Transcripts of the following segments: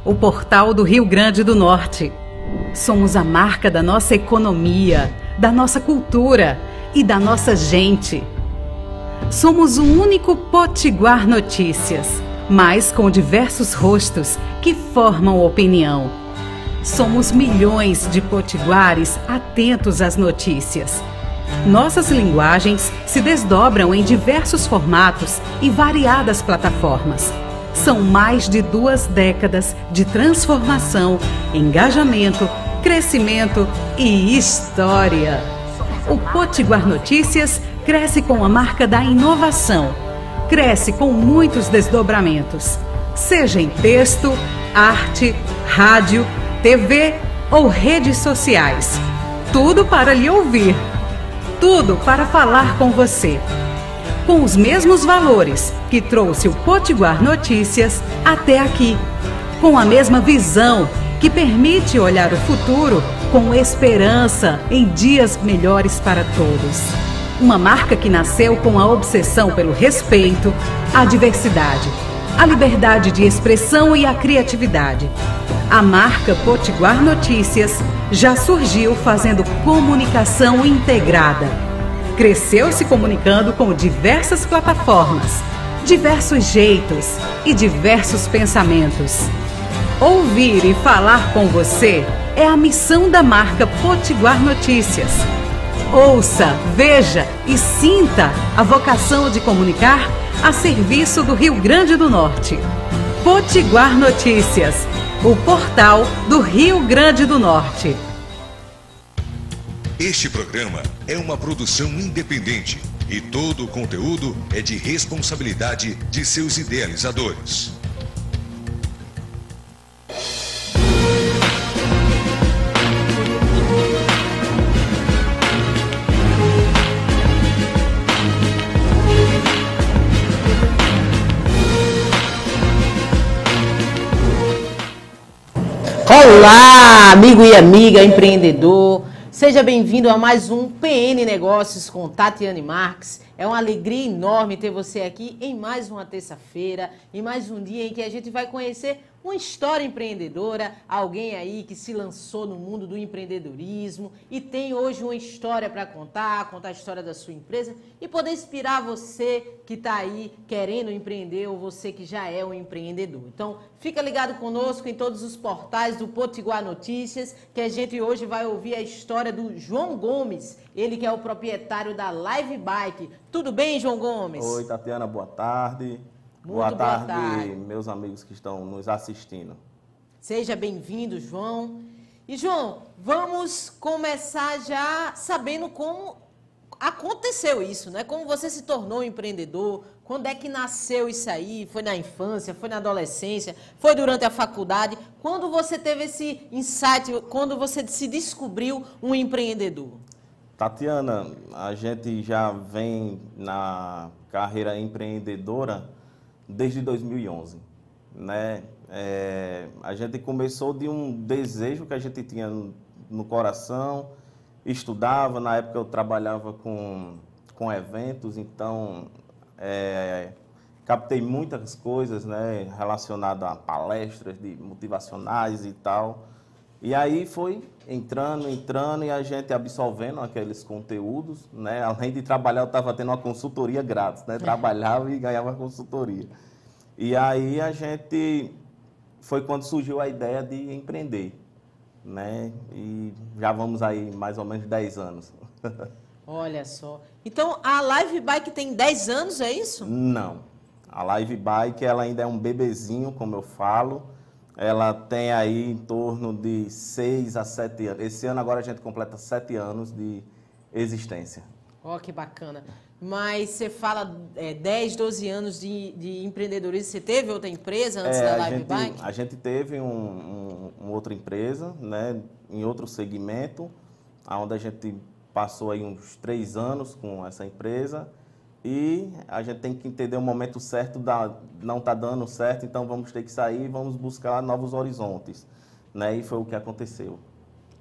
o portal do Rio Grande do Norte. Somos a marca da nossa economia, da nossa cultura e da nossa gente. Somos o único Potiguar Notícias, mas com diversos rostos que formam opinião. Somos milhões de potiguares atentos às notícias. Nossas linguagens se desdobram em diversos formatos e variadas plataformas. São mais de 2 décadas de transformação, engajamento, crescimento e história. O Potiguar Notícias cresce com a marca da inovação. Cresce com muitos desdobramentos, seja em texto, arte, rádio, TV ou redes sociais. Tudo para lhe ouvir. Tudo para falar com você. Com os mesmos valores que trouxe o Potiguar Notícias até aqui. Com a mesma visão que permite olhar o futuro com esperança em dias melhores para todos. Uma marca que nasceu com a obsessão pelo respeito, a diversidade, a liberdade de expressão e a criatividade. A marca Potiguar Notícias já surgiu fazendo comunicação integrada. Cresceu se comunicando com diversas plataformas, diversos jeitos e diversos pensamentos. Ouvir e falar com você é a missão da marca Potiguar Notícias. Ouça, veja e sinta a vocação de comunicar a serviço do Rio Grande do Norte. Potiguar Notícias, o portal do Rio Grande do Norte. Este programa é uma produção independente e todo o conteúdo é de responsabilidade de seus idealizadores. Olá, amigo e amiga empreendedor. Seja bem-vindo a mais um PN Negócios com Tatiane Marques. É uma alegria enorme ter você aqui em mais uma terça-feira, em mais um dia em que a gente vai conhecer uma história empreendedora, alguém aí que se lançou no mundo do empreendedorismo e tem hoje uma história para contar a história da sua empresa e poder inspirar você que está aí querendo empreender ou você que já é um empreendedor. Então, fica ligado conosco em todos os portais do Potiguar Notícias, que a gente hoje vai ouvir a história do João Gomes, ele que é o proprietário da Live Bike. Tudo bem, João Gomes? Oi, Tatiana, boa tarde. Boa tarde, meus amigos que estão nos assistindo. Seja bem-vindo, João. E, João, vamos começar já sabendo como aconteceu isso, né? Como você se tornou empreendedor, quando é que nasceu isso aí? Foi na infância, foi na adolescência, foi durante a faculdade? Quando você teve esse insight, quando você se descobriu um empreendedor? Tatiana, a gente já vem na carreira empreendedora desde 2011, né? A gente começou de um desejo que a gente tinha no coração, estudava, na época eu trabalhava com eventos, então captei muitas coisas, né, relacionadas a palestras motivacionais e tal. E aí foi entrando e a gente absorvendo aqueles conteúdos, né? Além de trabalhar, eu estava tendo uma consultoria grátis, né? Trabalhava e ganhava consultoria. E aí a gente foi quando surgiu a ideia de empreender, né? E já vamos aí mais ou menos 10 anos. Olha só. Então, a Live Bike tem 10 anos, é isso? Não. A Live Bike, ela ainda é um bebezinho, como eu falo. Ela tem aí em torno de 6 a 7 anos. Esse ano agora a gente completa 7 anos de existência. Ó, que bacana. Mas você fala 10, 12 anos de empreendedorismo. Você teve outra empresa antes da Live Bike? A gente teve uma outra empresa, né, em outro segmento, onde a gente passou aí uns 3 anos com essa empresa. E a gente tem que entender o momento certo, não está dando certo, então vamos ter que sair e vamos buscar novos horizontes, né? E foi o que aconteceu.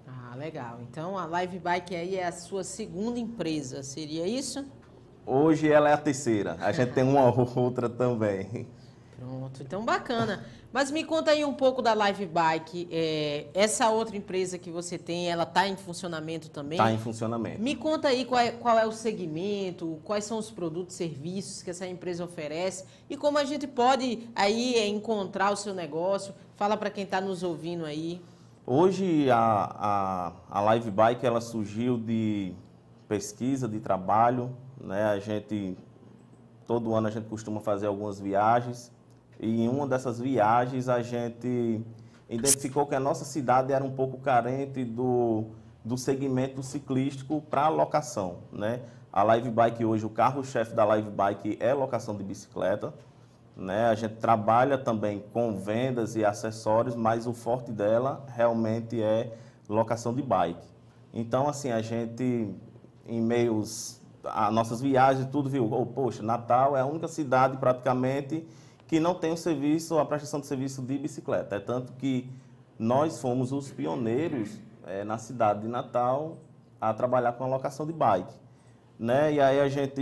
Ah, legal. Então a Live Bike aí é a sua segunda empresa, seria isso? Hoje ela é a terceira, a gente tem uma outra também. Pronto, então bacana. Mas me conta aí um pouco da Live Bike. Essa outra empresa que você tem, ela está em funcionamento também? Está em funcionamento. Me conta aí qual é o segmento, quais são os produtos e serviços que essa empresa oferece e como a gente pode aí encontrar o seu negócio. Fala para quem está nos ouvindo aí. Hoje a Live Bike ela surgiu de pesquisa, de trabalho, né? Todo ano a gente costuma fazer algumas viagens. E em uma dessas viagens a gente identificou que a nossa cidade era um pouco carente do segmento ciclístico para locação, né? A Live Bike hoje, o carro-chefe da Live Bike é locação de bicicleta, né? A gente trabalha também com vendas e acessórios, mas o forte dela realmente é locação de bike. Então, assim, a gente, em meios, as nossas viagens, tudo viu, poxa, Natal é a única cidade praticamente que não tem a prestação de serviço de bicicleta. É tanto que nós fomos os pioneiros na cidade de Natal a trabalhar com a locação de bike, né? E aí a gente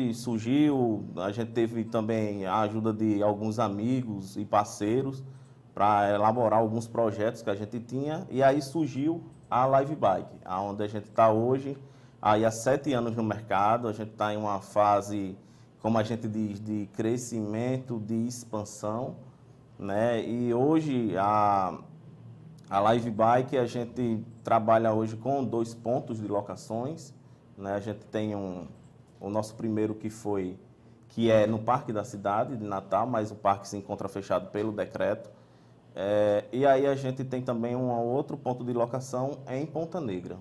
teve também a ajuda de alguns amigos e parceiros para elaborar alguns projetos que a gente tinha, e aí surgiu a Live Bike, onde a gente está hoje, aí há 7 anos no mercado. A gente está em uma fase, como a gente diz, de crescimento, de expansão, né? E hoje a Live Bike a gente trabalha hoje com 2 pontos de locações, né? A gente tem o nosso primeiro que é no Parque da Cidade de Natal, mas o parque se encontra fechado pelo decreto. E aí a gente tem também um outro ponto de locação em Ponta Negra.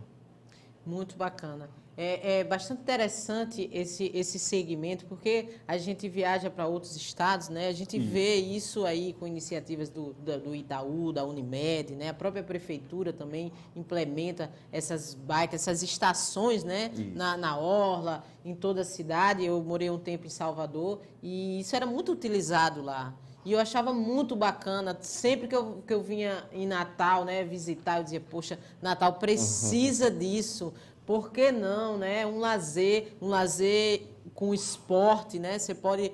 Muito bacana. É bastante interessante esse segmento, porque a gente viaja para outros estados, né? A gente vê isso aí com iniciativas do Itaú, da Unimed, né? A própria prefeitura também implementa essas bikes, essas estações, né? Na orla, em toda a cidade. Eu morei um tempo em Salvador e isso era muito utilizado lá. E eu achava muito bacana, sempre que eu vinha em Natal, né, visitar, eu dizia, poxa, Natal precisa disso, por que não, né? Um lazer com esporte, né? Você pode,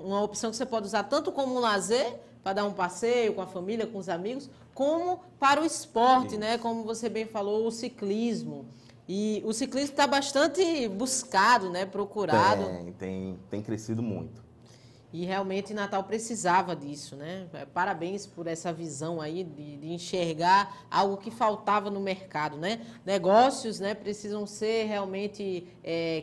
uma opção que você pode usar tanto como um lazer, para dar um passeio com a família, com os amigos, como para o esporte, né? Como você bem falou, o ciclismo. E o ciclismo está bastante buscado, né? Procurado. Tem crescido muito. E realmente Natal precisava disso, né? Parabéns por essa visão aí de enxergar algo que faltava no mercado, né? Negócios, né, precisam ser realmente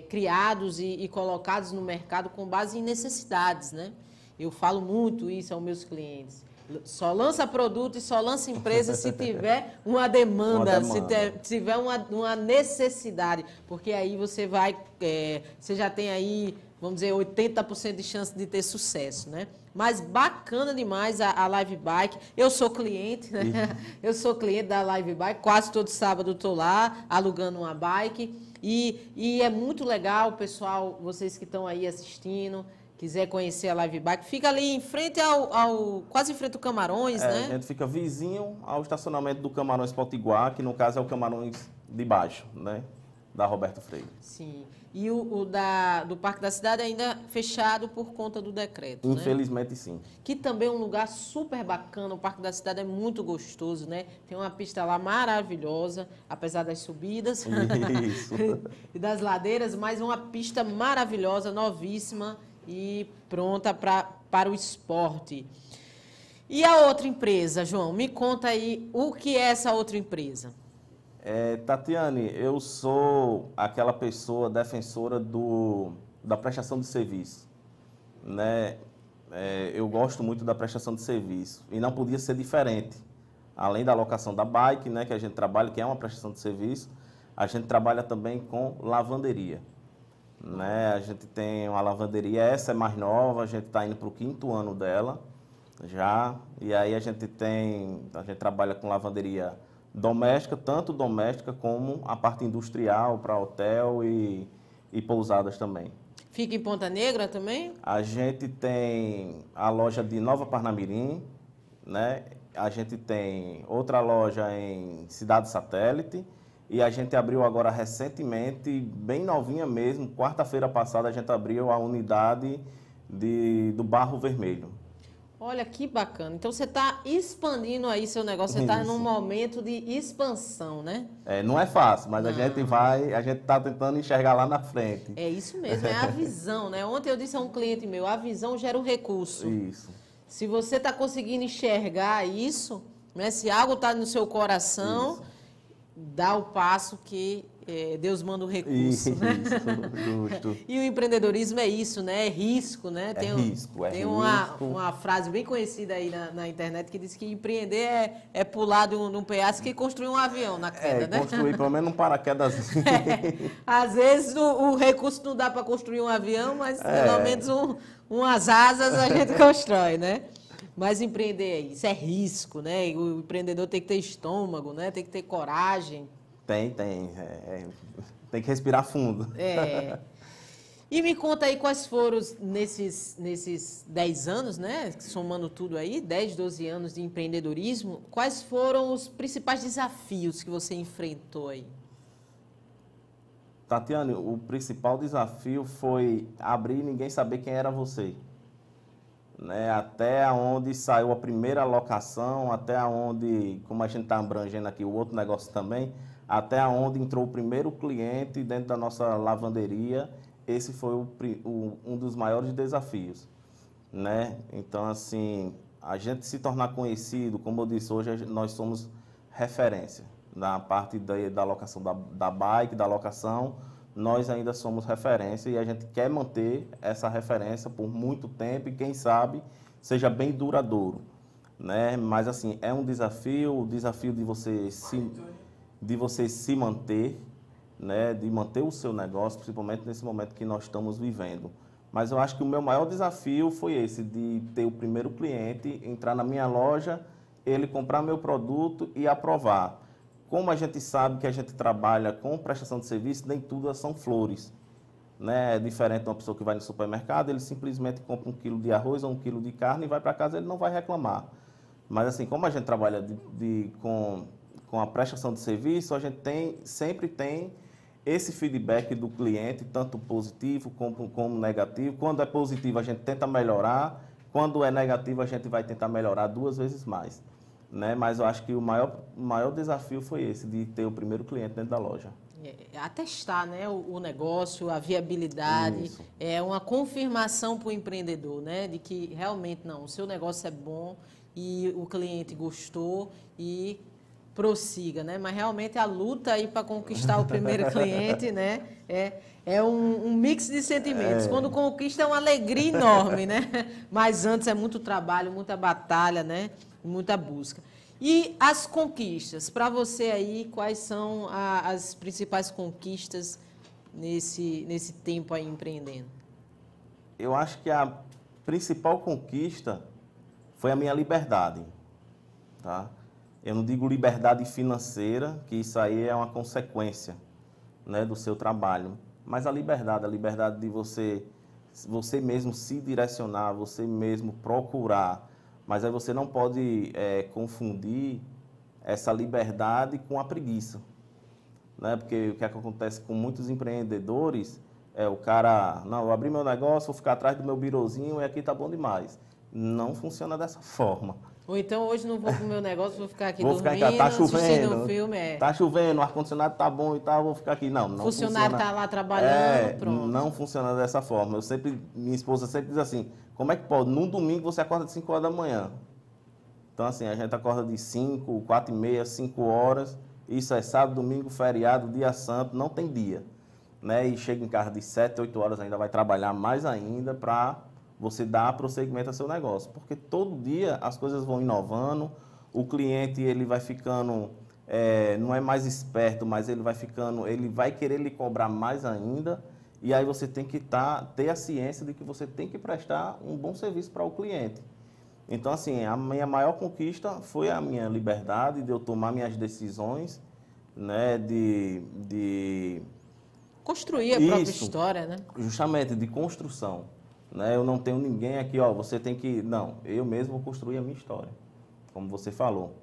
criados e colocados no mercado com base em necessidades, né? Eu falo muito isso aos meus clientes. Só lança produto e só lança empresa se tiver uma demanda, se tiver uma necessidade, porque aí você você já tem aí, vamos dizer, 80% de chance de ter sucesso, né? Mas bacana demais a Live Bike. Eu sou cliente, né? Eu sou cliente da Live Bike. Quase todo sábado estou lá alugando uma bike. E é muito legal, pessoal, vocês que estão aí assistindo, quiser conhecer a Live Bike, fica ali em frente quase em frente ao Camarões, né? A gente fica vizinho ao estacionamento do Camarões Potiguar, que no caso é o Camarões de baixo, né? Da Roberto Freire. Sim. E do Parque da Cidade ainda fechado por conta do decreto, Infelizmente, né? Sim. Que também é um lugar super bacana. O Parque da Cidade é muito gostoso, né? Tem uma pista lá maravilhosa, apesar das subidas e das ladeiras, mas uma pista maravilhosa, novíssima e pronta para o esporte. E a outra empresa, João? Me conta aí o que é essa outra empresa. Tatiane, eu sou aquela pessoa defensora da prestação de serviço, né? Eu gosto muito da prestação de serviço e não podia ser diferente. Além da locação da bike, né, que a gente trabalha, que é uma prestação de serviço, a gente trabalha também com lavanderia, né? A gente tem uma lavanderia, essa é mais nova, a gente está indo para o 5º ano dela já, e aí a gente trabalha com lavanderia doméstica, tanto doméstica como a parte industrial para hotel e pousadas também. Fica em Ponta Negra também? A gente tem a loja de Nova Parnamirim, né? A gente tem outra loja em Cidade Satélite e a gente abriu agora recentemente, bem novinha mesmo, quarta-feira passada a gente abriu a unidade do Barro Vermelho. Olha que bacana. Então você está expandindo aí seu negócio, você está num momento de expansão, né? Não é fácil, mas a gente está tentando enxergar lá na frente. É isso mesmo, é a visão, né? Ontem eu disse a um cliente meu, a visão gera o recurso. Isso. Se você está conseguindo enxergar isso, né? Se algo está no seu coração, Isso. dá o passo que Deus manda o recurso. Isso, né? justo. E o empreendedorismo é isso, né? É risco, né? Tem risco. Uma frase bem conhecida aí na internet que diz que empreender é pular de um penhasco que construir um avião na queda, né? Construir pelo menos um paraquedas. Às vezes o recurso não dá para construir um avião, mas pelo menos umas asas a gente constrói, né? Mas empreender é isso, é risco, né? O empreendedor tem que ter estômago, né? Tem que ter coragem. Tem. Tem que respirar fundo. E me conta aí quais foram nesses 10 anos, né? Somando tudo aí, 10, 12 anos de empreendedorismo, quais foram os principais desafios que você enfrentou aí? Tatiane, o principal desafio foi abrir e ninguém saber quem era você. Né, até onde saiu a primeira locação, até onde, como a gente está abrangendo aqui o outro negócio também, até onde entrou o primeiro cliente dentro da nossa lavanderia, esse foi um dos maiores desafios. Né? Então, assim, a gente se tornar conhecido, como eu disse, hoje nós somos referência na parte da locação da bike, da locação, nós ainda somos referência e a gente quer manter essa referência por muito tempo e, quem sabe, seja bem duradouro. Né? Mas, assim, é um desafio, o desafio de você se manter, né? De manter o seu negócio, principalmente nesse momento que nós estamos vivendo. Mas eu acho que o meu maior desafio foi esse, de ter o primeiro cliente, entrar na minha loja, ele comprar meu produto e aprovar. Como a gente sabe que a gente trabalha com prestação de serviço, nem tudo são flores. Né? É diferente de uma pessoa que vai no supermercado, ele simplesmente compra 1 quilo de arroz ou 1 quilo de carne e vai para casa, ele não vai reclamar. Mas assim, como a gente trabalha com a prestação de serviço, a gente sempre tem esse feedback do cliente, tanto positivo como negativo. Quando é positivo, a gente tenta melhorar. Quando é negativo, a gente vai tentar melhorar 2 vezes mais. Né? Mas eu acho que o maior desafio foi esse, de ter o primeiro cliente dentro da loja. Atestar, né, o negócio, a viabilidade, Isso. é uma confirmação para o empreendedor, né, de que realmente o seu negócio é bom e o cliente gostou e prossiga, né? Mas realmente a luta aí para conquistar o primeiro cliente, né, é um mix de sentimentos. Quando conquista é uma alegria enorme, né? Mas antes é muito trabalho, muita batalha, né? Muita busca. E as conquistas, para você aí, quais são as principais conquistas nesse tempo aí empreendendo? Eu acho que a principal conquista foi a minha liberdade. Tá? Eu não digo liberdade financeira, que isso aí é uma consequência, né, do seu trabalho, mas a liberdade de você mesmo se direcionar, você mesmo procurar. Mas aí você não pode confundir essa liberdade com a preguiça. Né? Porque o que acontece com muitos empreendedores o cara, não, eu abri meu negócio, vou ficar atrás do meu birozinho e aqui tá bom demais. Não funciona dessa forma. Ou então hoje não vou pro meu negócio, vou ficar aqui vou dormindo, ficar em casa, tá chovendo, assistindo um filme. Tá chovendo, o ar-condicionado tá bom e tal, vou ficar aqui. Não funcionário funciona. Tá lá trabalhando, pronto. Não funciona dessa forma. Minha esposa sempre diz assim, como é que pode? Num domingo você acorda de 5 horas da manhã. Então assim, a gente acorda de 5, 4 e meia, 5 horas. Isso é sábado, domingo, feriado, dia santo, não tem dia. Né? E chega em casa de 7, 8 horas, ainda vai trabalhar mais ainda para você dar prosseguimento ao seu negócio. Porque todo dia as coisas vão inovando, o cliente ele vai ficando, não é mais esperto, mas ele vai querer lhe cobrar mais ainda, e aí você tem que ter a ciência de que você tem que prestar um bom serviço para o cliente. Então, assim, a minha maior conquista foi a minha liberdade de eu tomar minhas decisões, né, de construir a própria história, né? Justamente, de construção. Né? Eu não tenho ninguém aqui, você tem que... Não, eu mesmo vou construir a minha história, como você falou.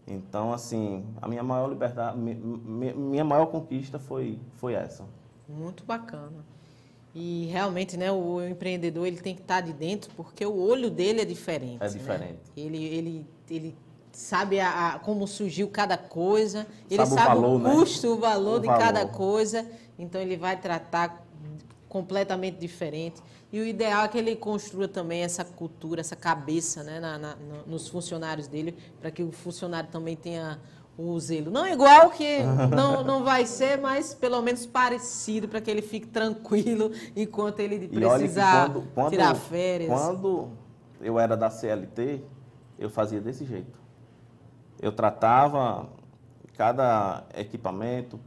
Então, assim, a minha maior liberdade, minha maior conquista foi essa. Muito bacana. E realmente, né, o empreendedor ele tem que estar de dentro porque o olho dele é diferente. É diferente. Né? Ele sabe como surgiu cada coisa, ele Sabe o sabe valor, o custo, o valor de valor. cada coisa, então ele vai tratar completamente diferente. E o ideal é que ele construa também essa cultura, essa cabeça, né, nos funcionários dele, para que o funcionário também tenha o zelo. Não igual, que não vai ser, mas pelo menos parecido, para que ele fique tranquilo enquanto ele precisar tirar férias. Quando eu era da CLT, eu fazia desse jeito. Eu tratava cada equipamento,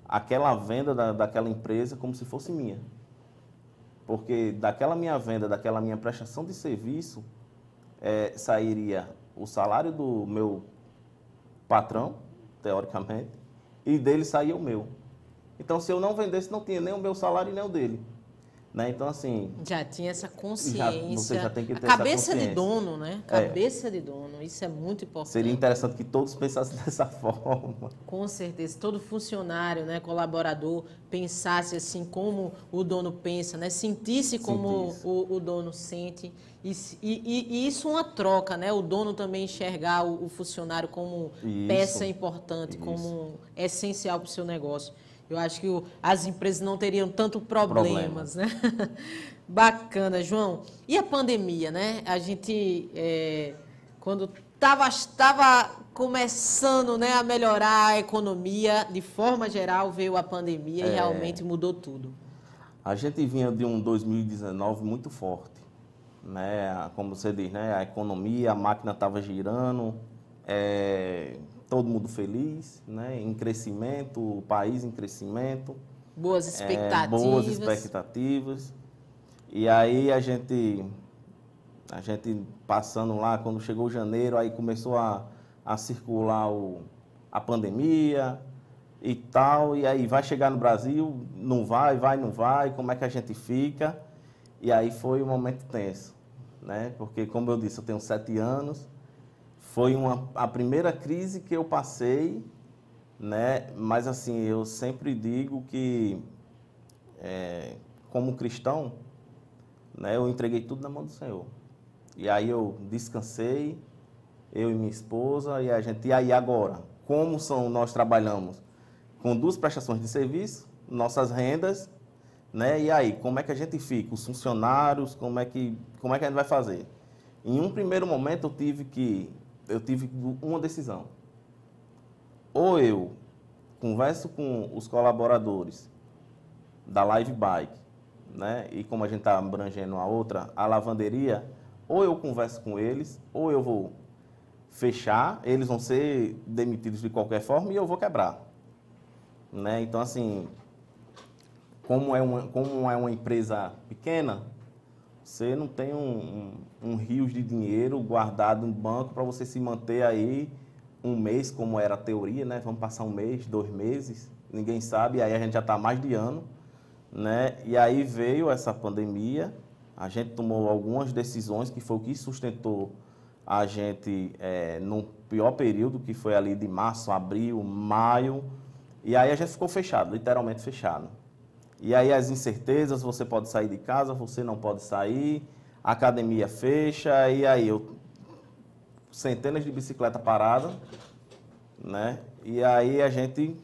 aquela venda daquela empresa como se fosse minha. Porque daquela minha venda, daquela minha prestação de serviço, sairia o salário do meu patrão, teoricamente, e dele saía o meu. Então, se eu não vendesse, não tinha nem o meu salário e nem o dele. Né? Então, assim... Já tinha essa consciência. Você já tem que ter a cabeça essa consciência. De dono, né? Cabeça de dono. Isso é muito importante. Seria interessante que todos pensassem dessa forma. Com certeza. Todo funcionário, né, colaborador, pensasse assim como o dono pensa, né? Sentisse como o dono sente. E isso é uma troca, né? O dono também enxergar o funcionário como peça importante, como essencial para o seu negócio. Eu acho que as empresas não teriam tanto problemas, né? Bacana, João. E a pandemia, né? A gente, quando estava começando, né, a melhorar a economia, de forma geral, veio a pandemia e realmente mudou tudo. A gente vinha de um 2019 muito forte, né? Como você diz, né? A economia, a máquina estava girando, todo mundo feliz, né? Em crescimento, o país em crescimento. Boas expectativas. Boas expectativas. E aí a gente passando lá, quando chegou janeiro, aí começou a circular a pandemia e tal. E aí vai chegar no Brasil, não vai, como é que a gente fica? E aí foi um momento tenso, né? Porque, como eu disse, eu tenho 7 anos. Foi a primeira crise que eu passei, né? Mas, assim, eu sempre digo que, como cristão, né, eu entreguei tudo na mão do Senhor. E aí eu descansei, eu e minha esposa, e aí agora, como nós trabalhamos com 2 prestações de serviço, nossas rendas, né? E aí, como é que a gente fica? Os funcionários, como é que a gente vai fazer? Em um primeiro momento, eu tive uma decisão. Ou eu converso com os colaboradores da Live Bike, né? E como a gente está abrangendo a lavanderia, ou eu converso com eles, ou eu vou fechar, eles vão ser demitidos de qualquer forma e eu vou quebrar. Né? Então, assim, como é uma empresa pequena, você não tem um rio de dinheiro guardado no banco para você se manter aí um mês, como era a teoria, né? Vamos passar um mês, 2 meses, ninguém sabe, aí a gente já está mais de ano, né? E aí veio essa pandemia, a gente tomou algumas decisões que foi o que sustentou a gente no pior período, que foi ali de março, abril, maio, e aí a gente ficou fechado, literalmente fechado. E aí as incertezas, você pode sair de casa, você não pode sair, a academia fecha, e aí centenas de bicicletas paradas, né? E aí a gente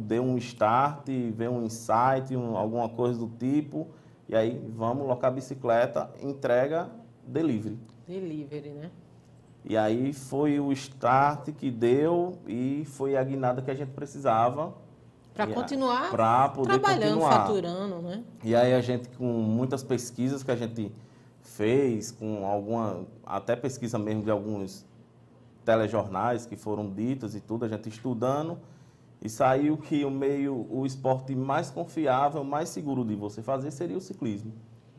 deu um start, veio um insight, alguma coisa do tipo, e aí vamos locar bicicleta, entrega, delivery. Delivery, né? E aí foi o start que deu e foi a guinada que a gente precisava. Para continuar poder trabalhando, continuar. faturando, né? E aí a gente, com muitas pesquisas que a gente fez, com até pesquisa mesmo de alguns telejornais que foram ditos e tudo, a gente estudando, e saiu que o esporte mais confiável, mais seguro de você fazer seria o ciclismo,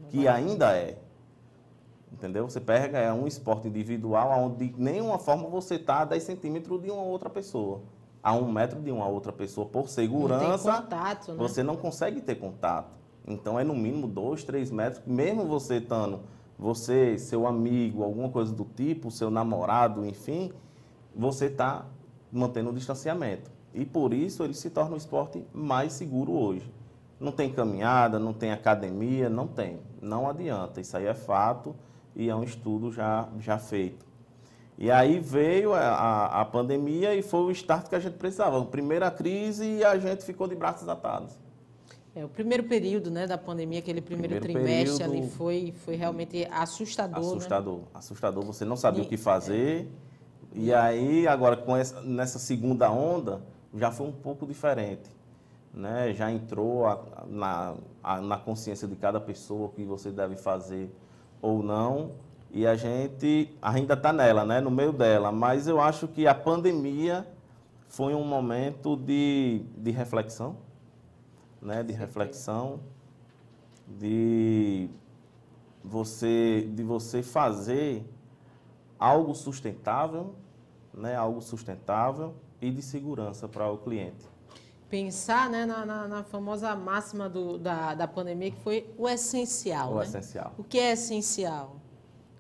que ainda é. Entendeu? Você pega um esporte individual onde de nenhuma forma você está a 10 centímetros de uma outra pessoa. A 1 metro de uma outra pessoa. Por segurança, não tem contato, né? Você não consegue ter contato. Então, é no mínimo 2, 3 metros. Mesmo você estando, seu amigo, alguma coisa do tipo, seu namorado, enfim, você está mantendo o distanciamento. E por isso ele se torna um esporte mais seguro hoje. Não tem caminhada, não tem academia, não tem. Não adianta, isso aí é fato e é um estudo já feito. E aí veio a pandemia e foi o start que a gente precisava. A primeira crise e a gente ficou de braços atados. O primeiro período, né, da pandemia, aquele primeiro trimestre ali foi realmente assustador. Assustador, né? Assustador. Você não sabia o que fazer. E aí, agora, nessa segunda onda, já foi um pouco diferente. Né? Já entrou na consciência de cada pessoa o que você deve fazer ou não. E a gente ainda está nela, né? No meio dela. Mas eu acho que a pandemia foi um momento de reflexão. Né, de reflexão, de você fazer algo sustentável, né, algo sustentável e de segurança para o cliente. Pensar, né, na famosa máxima da pandemia, que foi o essencial. O essencial. O que é essencial?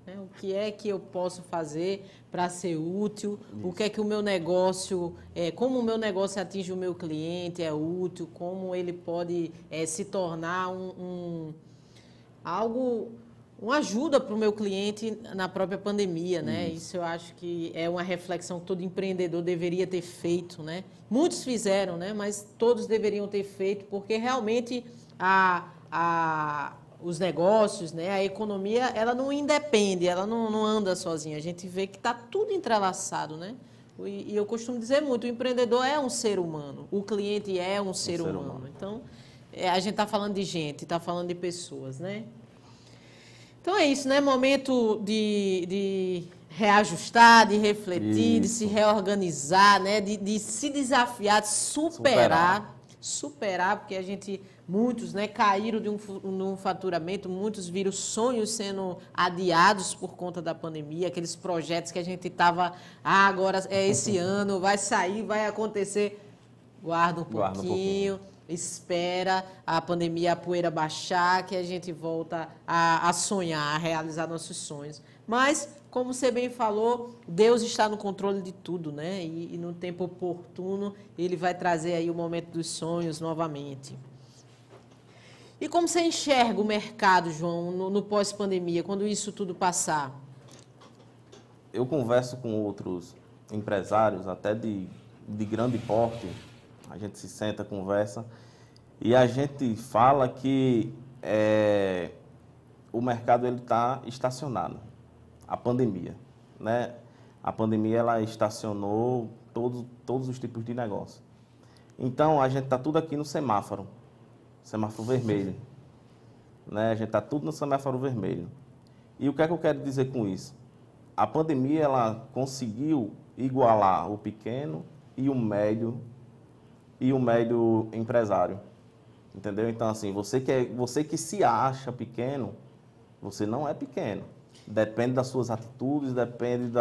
O que é que eu posso fazer para ser útil? Isso. O que é que o meu negócio, como o meu negócio atinge o meu cliente, é útil, como ele pode se tornar uma ajuda para o meu cliente na própria pandemia, né? Isso eu acho que é uma reflexão que todo empreendedor deveria ter feito, né? Muitos fizeram, né? Mas todos deveriam ter feito, porque realmente os negócios, né, a economia, ela não independe, ela não anda sozinha. A gente vê que está tudo entrelaçado, né? E eu costumo dizer muito, o empreendedor é um ser humano, o cliente é um ser humano. Então, a gente está falando de gente, está falando de pessoas, né? Então é isso, né? Momento de reajustar, de refletir, de se reorganizar, né? De se desafiar, de superar, porque muitos, né, caíram de um faturamento, muitos viram sonhos sendo adiados por conta da pandemia, aqueles projetos que a gente estava, agora é esse ano, vai sair, vai acontecer, guarda um pouquinho, espera a pandemia, a poeira baixar, que a gente volta a sonhar, a realizar nossos sonhos. Mas, como você bem falou, Deus está no controle de tudo, né? E no tempo oportuno, Ele vai trazer aí o momento dos sonhos novamente. E como você enxerga o mercado, João, no pós-pandemia, quando isso tudo passar? Eu converso com outros empresários, até de grande porte, a gente se senta, conversa, e a gente fala que o mercado está estacionado. A pandemia, né? A pandemia ela estacionou todos os tipos de negócio. Então, a gente está tudo aqui no semáforo vermelho. Né? A gente está tudo no semáforo vermelho. E o que é que eu quero dizer com isso? A pandemia ela conseguiu igualar o pequeno e o médio empresário. Entendeu? Então, assim, você que se acha pequeno, você não é pequeno. Depende das suas atitudes, depende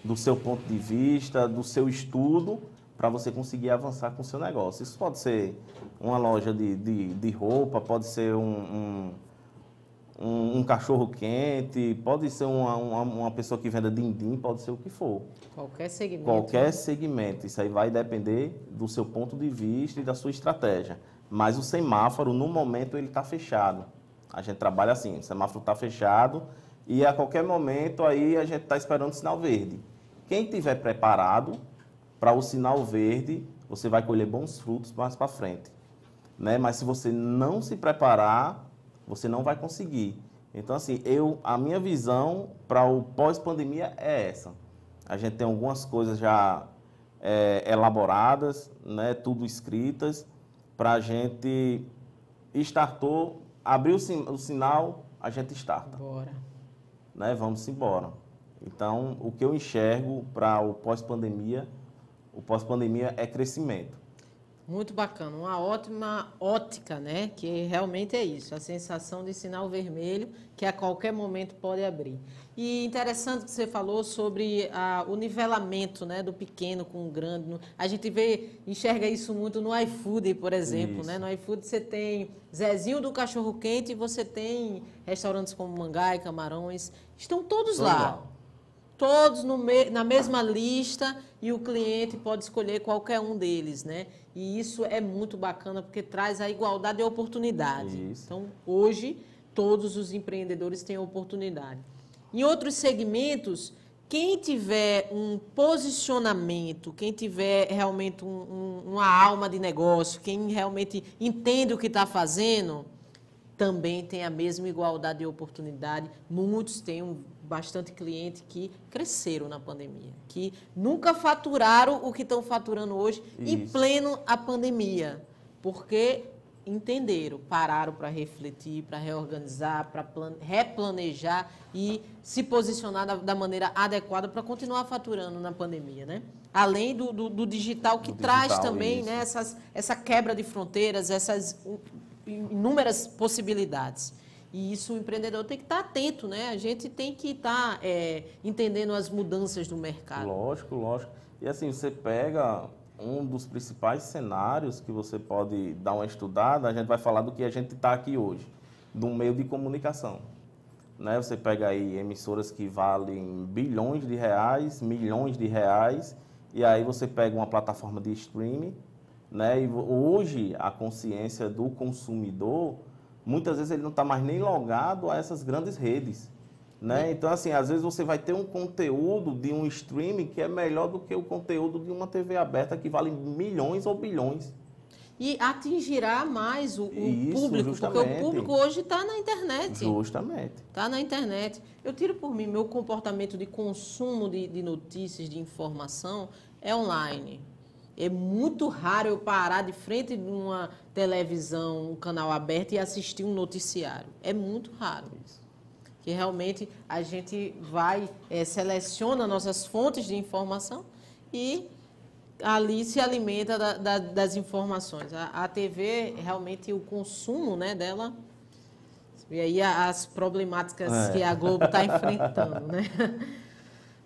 do seu ponto de vista, do seu estudo, para você conseguir avançar com o seu negócio. Isso pode ser uma loja de roupa, pode ser um cachorro quente, pode ser uma pessoa que venda din-din, pode ser o que for. Qualquer segmento. Qualquer segmento. Isso aí vai depender do seu ponto de vista e da sua estratégia. Mas o semáforo, no momento, ele está fechado. A gente trabalha assim, o semáforo está fechado e a qualquer momento aí a gente está esperando o sinal verde. Quem estiver preparado para o sinal verde, você vai colher bons frutos mais para frente. Né? Mas se você não se preparar, você não vai conseguir. Então, assim, a minha visão para o pós-pandemia é essa. A gente tem algumas coisas já elaboradas, né? Tudo escritas, para a gente abrir o sinal, a gente starta. Bora. Né? Vamos embora. Então, o que eu enxergo para o pós-pandemia é crescimento. Muito bacana, uma ótima ótica, né? Que realmente é isso, a sensação de sinal vermelho que a qualquer momento pode abrir. E interessante que você falou sobre o nivelamento, né, do pequeno com o grande. A gente enxerga isso muito no iFood, por exemplo. Né? No iFood você tem Zezinho do Cachorro Quente e você tem restaurantes como Mangai, Camarões, estão todos lá. todos na mesma lista e o cliente pode escolher qualquer um deles, né? E isso é muito bacana porque traz a igualdade de oportunidade. Isso. Então, hoje, todos os empreendedores têm oportunidade. Em outros segmentos, quem tiver um posicionamento, quem tiver realmente uma alma de negócio, quem realmente entende o que está fazendo, também tem a mesma igualdade de oportunidade. Muitos têm bastante cliente que cresceram na pandemia, que nunca faturaram o que estão faturando hoje em pleno a pandemia, porque entenderam, pararam para refletir, para reorganizar, para replanejar e se posicionar da maneira adequada para continuar faturando na pandemia, né? Além do digital que traz também, né, essa quebra de fronteiras, essas inúmeras possibilidades. E isso o empreendedor tem que estar atento, né? A gente tem que estar entendendo as mudanças do mercado. Lógico, lógico. E assim, você pega um dos principais cenários que você pode dar uma estudada, a gente vai falar do que a gente está aqui hoje, do meio de comunicação. Né? Você pega aí emissoras que valem bilhões de reais, milhões de reais, e aí você pega uma plataforma de streaming, né? E hoje a consciência do consumidor, muitas vezes ele não está mais nem logado a essas grandes redes. Né? Então, assim, às vezes você vai ter um conteúdo de um streaming que é melhor do que o conteúdo de uma TV aberta que vale milhões ou bilhões. E atingirá mais o público, justamente. Porque o público hoje está na internet. Justamente. Está na internet. Eu tiro por mim, meu comportamento de consumo de notícias, de informação, é online. É muito raro eu parar de frente de uma televisão, um canal aberto e assistir um noticiário. É muito raro isso. Que realmente a gente vai, seleciona nossas fontes de informação e ali se alimenta das informações. A TV, realmente, o consumo, né, dela, e aí as problemáticas que a Globo está enfrentando, né?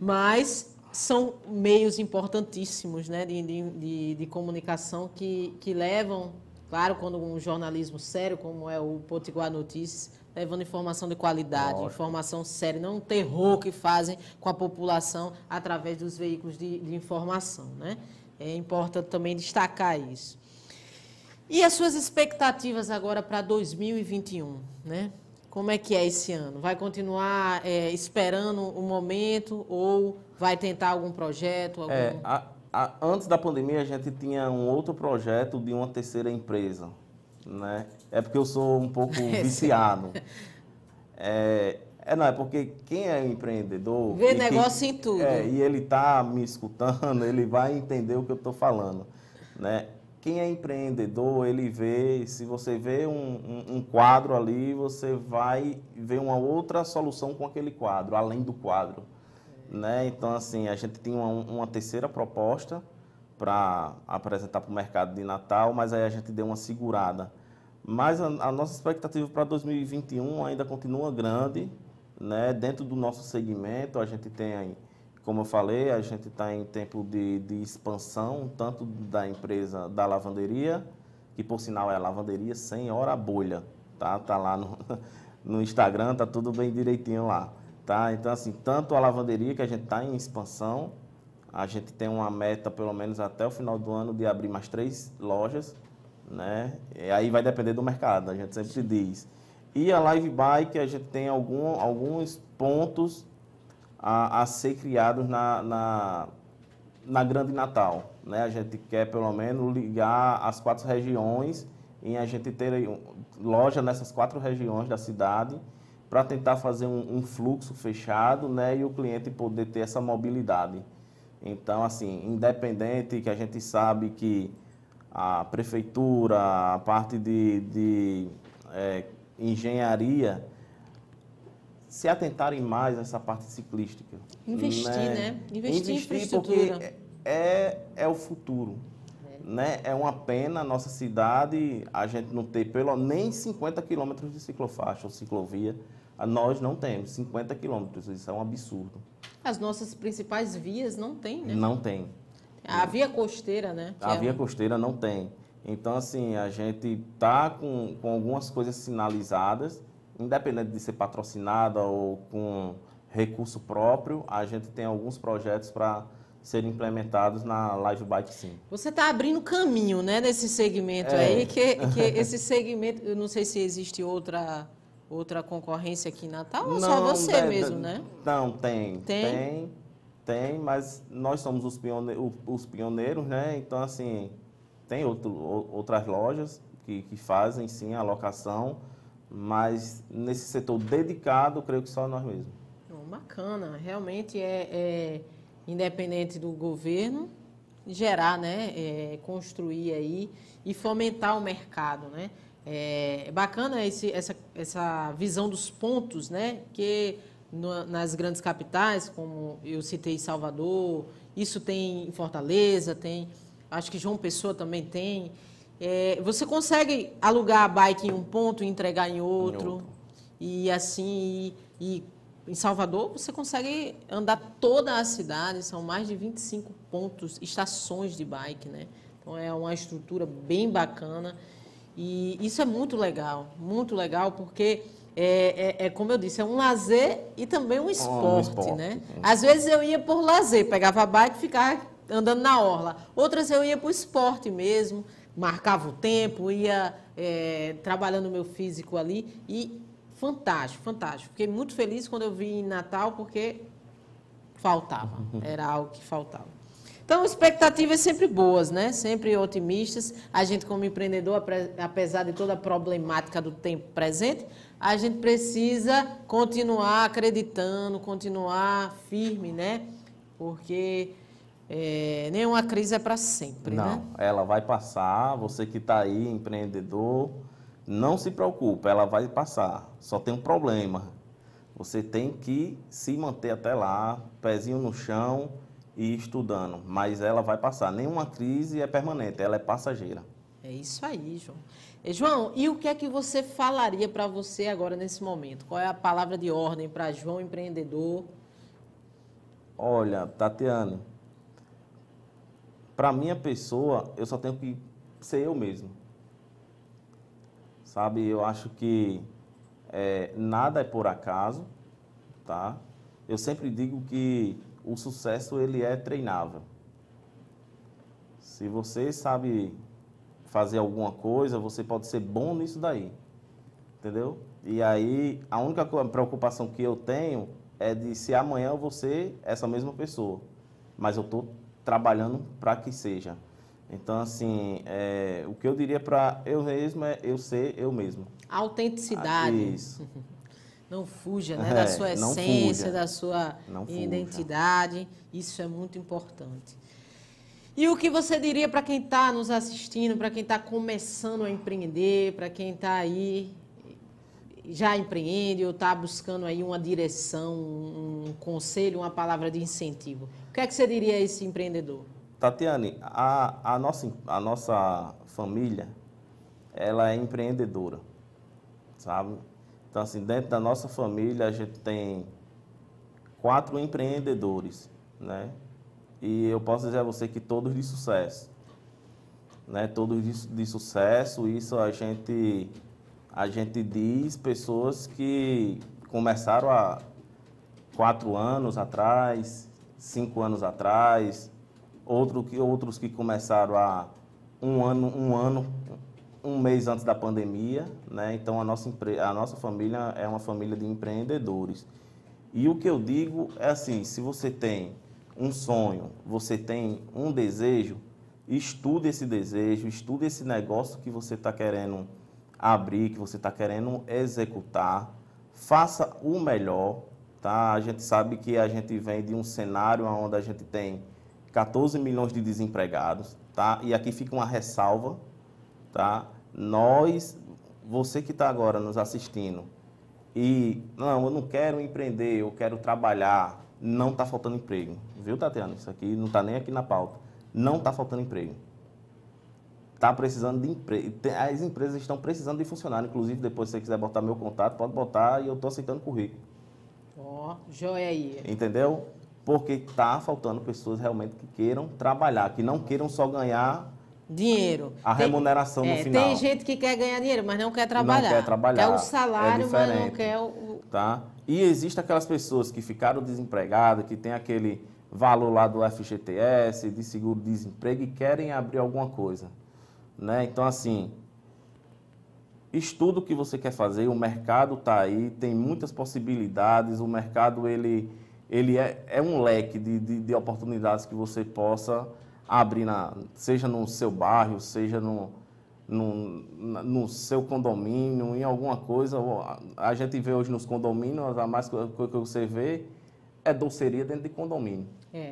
Mas são meios importantíssimos, né, de comunicação que levam, claro, quando um jornalismo sério, como é o Potiguar Notícias, levando informação de qualidade, Lógico. Informação séria, não um terror que fazem com a população através dos veículos de informação, né? É importante também destacar isso. E as suas expectativas agora para 2021, né? Como é que é esse ano? Vai continuar esperando o momento ou vai tentar algum projeto? Antes da pandemia, a gente tinha um outro projeto de uma terceira empresa. Né? É porque eu sou um pouco viciado. Não, é porque quem é empreendedor... Vê negócio em tudo. E ele está me escutando, ele vai entender o que eu estou falando. Né? Quem é empreendedor, ele vê, se você vê um quadro ali, você vai ver uma outra solução com aquele quadro, além do quadro. Né? Então, assim, a gente tem uma terceira proposta para apresentar para o mercado de Natal, mas aí a gente deu uma segurada. Mas a nossa expectativa para 2021 ainda continua grande, né? Dentro do nosso segmento, a gente tem, como eu falei, a gente está em tempo de expansão, tanto da empresa da lavanderia, que por sinal é a lavanderia sem hora bolha, tá? Tá lá no Instagram, tá tudo bem direitinho lá, tá? Então, assim, tanto a lavanderia, que a gente está em expansão, a gente tem uma meta, pelo menos até o final do ano, de abrir mais 3 lojas, né? E aí vai depender do mercado, a gente sempre diz. E a Live Bike, a gente tem alguns pontos a ser criados na Grande Natal, né? A gente quer, pelo menos, ligar as 4 regiões e a gente ter loja nessas 4 regiões da cidade para tentar fazer um fluxo fechado, né? E o cliente poder ter essa mobilidade. Então, assim, independente que a gente sabe que a prefeitura, a parte de engenharia, se atentarem mais a essa parte ciclística. Investir, né? Investir em infraestrutura. Porque é o futuro. Né? É uma pena a nossa cidade, a gente não ter nem 50 quilômetros de ciclofaixa ou ciclovia. Nós não temos 50 quilômetros, isso é um absurdo. As nossas principais vias não tem, né? Não tem. A via costeira, né? A via costeira não tem. Então, assim, a gente está com algumas coisas sinalizadas, independente de ser patrocinada ou com recurso próprio, a gente tem alguns projetos para serem implementados na Live Bike Sim. Você está abrindo caminho, né, nesse segmento aí, que esse segmento, eu não sei se existe outra concorrência aqui em Natal ou só você mesmo, né? Não, tem, mas nós somos os pioneiros, né? Então, assim, tem outras lojas que fazem, sim, a locação, mas nesse setor dedicado, creio que só nós mesmos. Bacana, realmente independente do governo, gerar, né, construir aí e fomentar o mercado, né? É bacana essa visão dos pontos, né? Que nas grandes capitais, como eu citei Salvador, isso tem em Fortaleza, tem, acho que João Pessoa também tem. Você consegue alugar a bike em um ponto e entregar em outro. E assim, em Salvador, você consegue andar toda a cidade, são mais de 25 pontos, estações de bike, né? Então, é uma estrutura bem bacana e isso é muito legal porque, como eu disse, é um lazer e também um esporte, né? Às vezes eu ia por lazer, pegava a bike e ficava andando na orla. Outras eu ia por esporte mesmo, marcava o tempo, ia trabalhando o meu físico ali e fantástico, fantástico. Fiquei muito feliz quando eu vi em Natal, porque faltava, era algo que faltava. Então, expectativas sempre boas, né? Sempre otimistas. A gente, como empreendedor, apesar de toda a problemática do tempo presente, a gente precisa continuar acreditando, continuar firme, né? Porque nenhuma crise é para sempre, né? Não, ela vai passar. Você que está aí, empreendedor, não se preocupe, ela vai passar. Só tem um problema. Você tem que se manter até lá, pezinho no chão e estudando. Mas ela vai passar. Nenhuma crise é permanente, ela é passageira. É isso aí, João. João, e o que é que você falaria para você agora nesse momento? Qual é a palavra de ordem para João empreendedor? Olha, Tatiane, para minha pessoa, eu só tenho que ser eu mesmo. Sabe, eu acho que nada é por acaso, tá? Eu sempre digo que o sucesso, ele é treinável. Se você sabe fazer alguma coisa, você pode ser bom nisso daí, entendeu? E aí, a única preocupação que eu tenho é de se amanhã eu vou ser essa mesma pessoa, mas eu estou trabalhando para que seja. Então, assim, o que eu diria para eu mesmo é eu ser eu mesmo. Autenticidade. Isso. Não fuja, né, da sua essência, da sua identidade. Isso é muito importante. E o que você diria para quem está nos assistindo, para quem está começando a empreender, para quem está aí, já empreende ou está buscando aí uma direção, um conselho, uma palavra de incentivo? O que é que você diria a esse empreendedor? Tatiane, a nossa família, ela é empreendedora, sabe? Então, assim, dentro da nossa família, a gente tem 4 empreendedores, né? E eu posso dizer a você que todos de sucesso, né? Todos de sucesso, isso a gente diz pessoas que começaram há 4 anos atrás, 5 anos atrás, outros que começaram há um mês antes da pandemia, né? Então, a nossa família é uma família de empreendedores. E o que eu digo é assim, se você tem um sonho, você tem um desejo, estude esse desejo, estude esse negócio que você está querendo abrir, que você está querendo executar, faça o melhor, tá? A gente sabe que a gente vem de um cenário onde a gente tem 14 milhões de desempregados, tá? E aqui fica uma ressalva, tá? Você que está agora nos assistindo e, não, eu não quero empreender, eu quero trabalhar, não está faltando emprego. Viu, Tatiana? Isso aqui não está nem aqui na pauta. Não está faltando emprego. Está precisando de emprego. As empresas estão precisando de funcionário. Inclusive, depois, se você quiser botar meu contato, pode botar e eu estou aceitando currículo. Ó, joia aí. Entendeu? Porque está faltando pessoas realmente que queiram trabalhar, que não queiram só ganhar dinheiro. A remuneração no final. Tem gente que quer ganhar dinheiro, mas não quer trabalhar. Não quer trabalhar. Quer o salário, mas não quer tá? E existem aquelas pessoas que ficaram desempregadas, que tem aquele valor lá do FGTS, de seguro-desemprego, e querem abrir alguma coisa, né? Então, assim, estuda o que você quer fazer, o mercado está aí, tem muitas possibilidades, o mercado ele é um leque de oportunidades que você possa abrir, seja no seu bairro, seja no seu condomínio, em alguma coisa. A gente vê hoje nos condomínios, a mais coisa que você vê é doceria dentro de condomínio.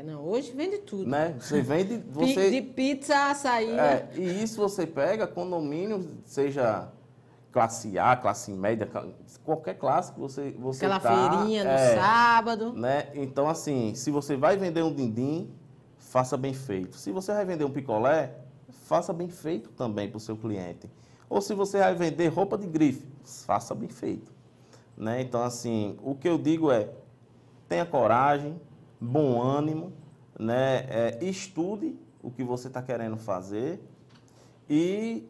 Não, hoje vende tudo. Né? Você vende... De pizza a açaí. E isso você pega condomínio, seja classe A, classe média, qualquer classe que você Aquela feirinha no sábado. Né? Então, assim, se você vai vender um din-din, faça bem feito. Se você vai vender um picolé, faça bem feito também para o seu cliente. Ou se você vai vender roupa de grife, faça bem feito. Né? Então, assim, o que eu digo é, tenha coragem, bom ânimo, né? Estude o que você está querendo fazer e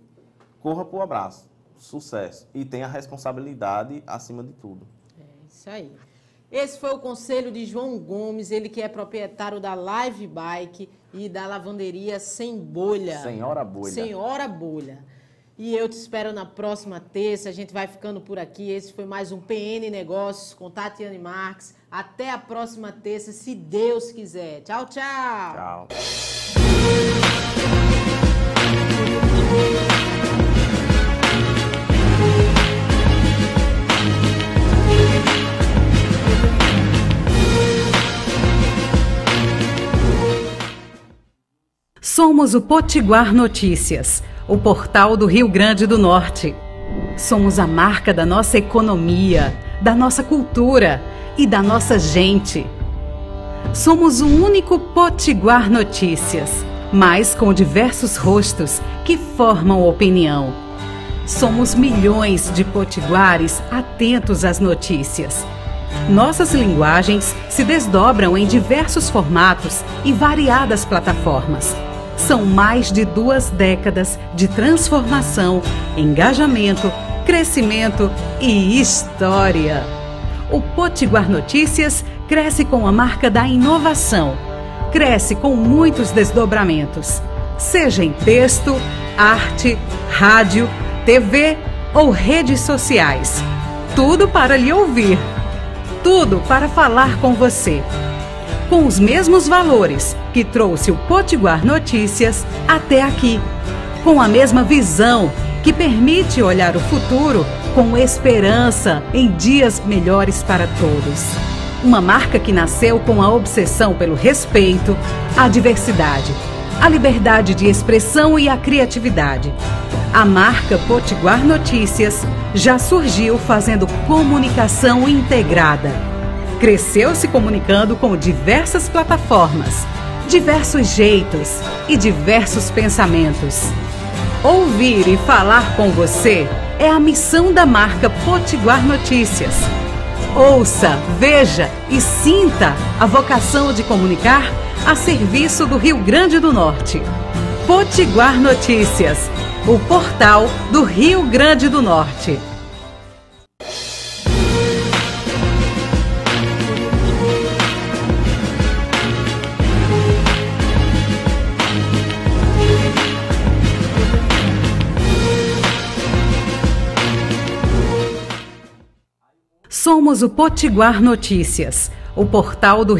corra para o abraço. Sucesso. E tenha responsabilidade acima de tudo. Isso aí. Esse foi o conselho de João Gomes, ele que é proprietário da Live Bike e da lavanderia Sem Bolha. Senhora Bolha. Senhora Bolha. E eu te espero na próxima terça, a gente vai ficando por aqui. Esse foi mais um PN Negócios com Tatiane Marques. Até a próxima terça, se Deus quiser. Tchau, tchau. Tchau. Somos o Potiguar Notícias, o portal do Rio Grande do Norte. Somos a marca da nossa economia, da nossa cultura e da nossa gente. Somos o único Potiguar Notícias, mas com diversos rostos que formam opinião. Somos milhões de potiguares atentos às notícias. Nossas linguagens se desdobram em diversos formatos e variadas plataformas. São mais de 2 décadas de transformação, engajamento, crescimento e história. O Potiguar Notícias cresce com a marca da inovação. Cresce com muitos desdobramentos, seja em texto, arte, rádio, TV ou redes sociais. Tudo para lhe ouvir. Tudo para falar com você. Com os mesmos valores que trouxe o Potiguar Notícias até aqui. Com a mesma visão que permite olhar o futuro com esperança em dias melhores para todos. Uma marca que nasceu com a obsessão pelo respeito, a diversidade, a liberdade de expressão e a criatividade. A marca Potiguar Notícias já surgiu fazendo comunicação integrada. Cresceu se comunicando com diversas plataformas, diversos jeitos e diversos pensamentos. Ouvir e falar com você é a missão da marca Potiguar Notícias. Ouça, veja e sinta a vocação de comunicar a serviço do Rio Grande do Norte. Potiguar Notícias, o portal do Rio Grande do Norte. Somos o Potiguar Notícias, o portal do Rio